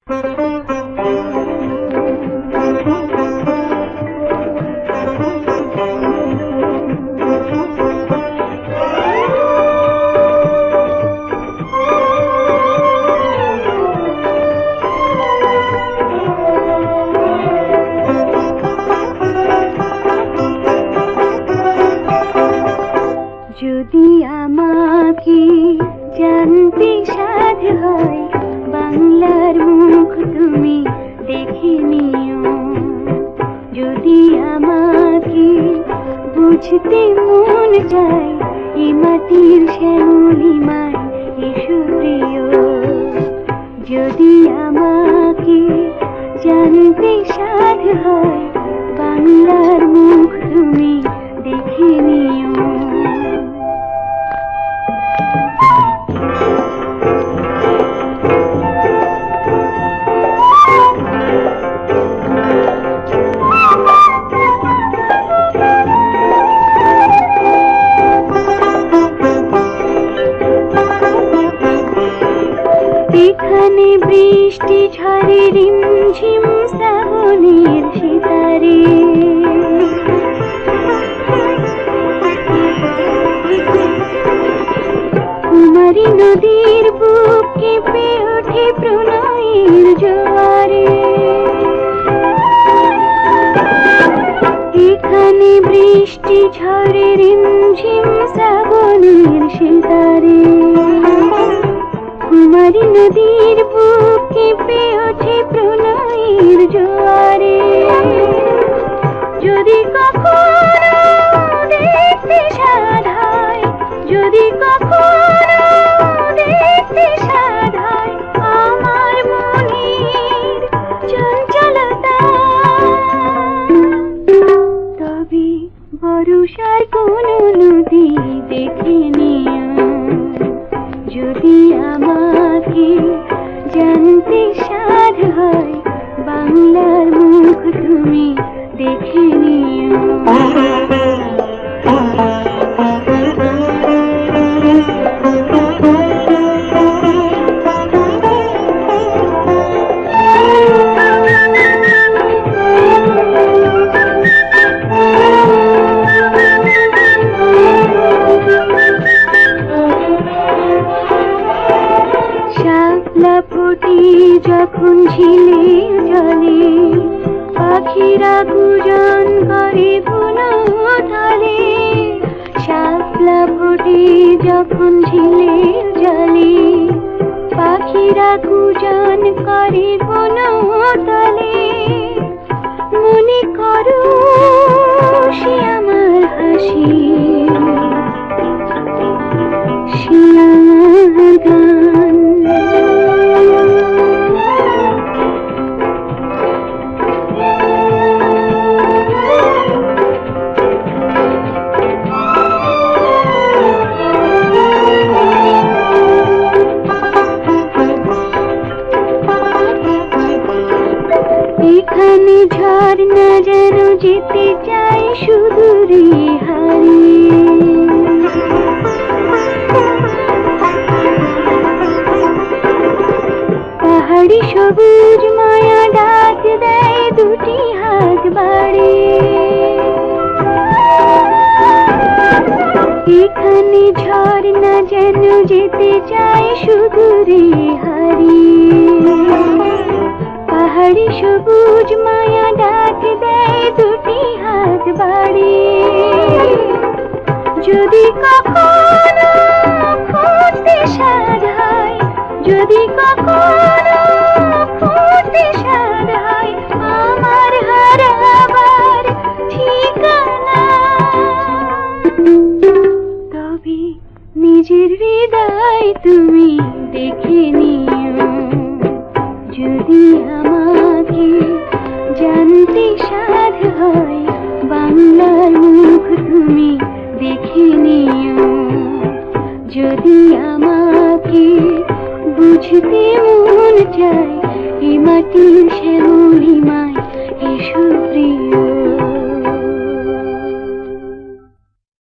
যদি আমাকে জানতে সাধ হয়, বাংলার মুখ তুমি দেখে নিও। যদি আমাকে বুঝতে মন চায়, এ মাটির শ্যামলিমায় এসো প্রিয়। যদি আমাকে জানতে সাধ হয়, বাংলার মুখ তুমি দেখে নিও। এখানে বৃষ্টি ঝরে রিমঝিম শ্রাবণের সিতারে, কুমারী নদীর বুক কেঁপে ওঠে প্রণয়ের জোয়ারে। এখানে বৃষ্টি ঝরে রিমঝিম শ্রাবণের সিতারে, কুমারী নদীর বুক কেঁপে ওঠে প্রণয়ের জোয়ারে। যদি কখনো দেখতে সাধ হয়, যদি কখনো দেখতে সাধ হয় আমার মনের চঞ্চলতা, তবে বর্ষার কোন নদী দেখে নিও। যদি আমাকে জানতে সাধ হয়, বাংলার মুখ তুমি দেখে নিও। শাপলা ফোটে যখন ঝিলের জলে, পাখিরা গুজন করে বনতলে। শাপলা ফোটে যখন ঝিলের জলে, পাখিরা গুজন করে বনতলে। মনে করো সে আমার হাসি, সে আমার গান। এখানে ঝর্ণা যেন যেতে চায় সুদূরে হারিয়ে, পাহাড়ি সবুজ মায়া ডাক দেয় দুটি হাত বাড়িয়ে। এখানে ঝর্ণা যেন যেতে চায় সুদূরে হারিয়ে, পাহাড়ি সবুজ মায়া ডাক দেয় দুটি হাত বাড়িয়ে। যদি কখনো খুঁজতে সাধ হয়, যদি কখনো খুঁজতে সাধ হয় আমার হারাবার ঠিকানা, তবে নিজের হৃদয় তুমি দেখে নিও। যদি আমাকে জানতে সাধ হয়, বাংলার মুখ তুমি দেখে নিও। যদি আমাকে বুঝতে মন চায়, এ মাটির শ্যামলিমায়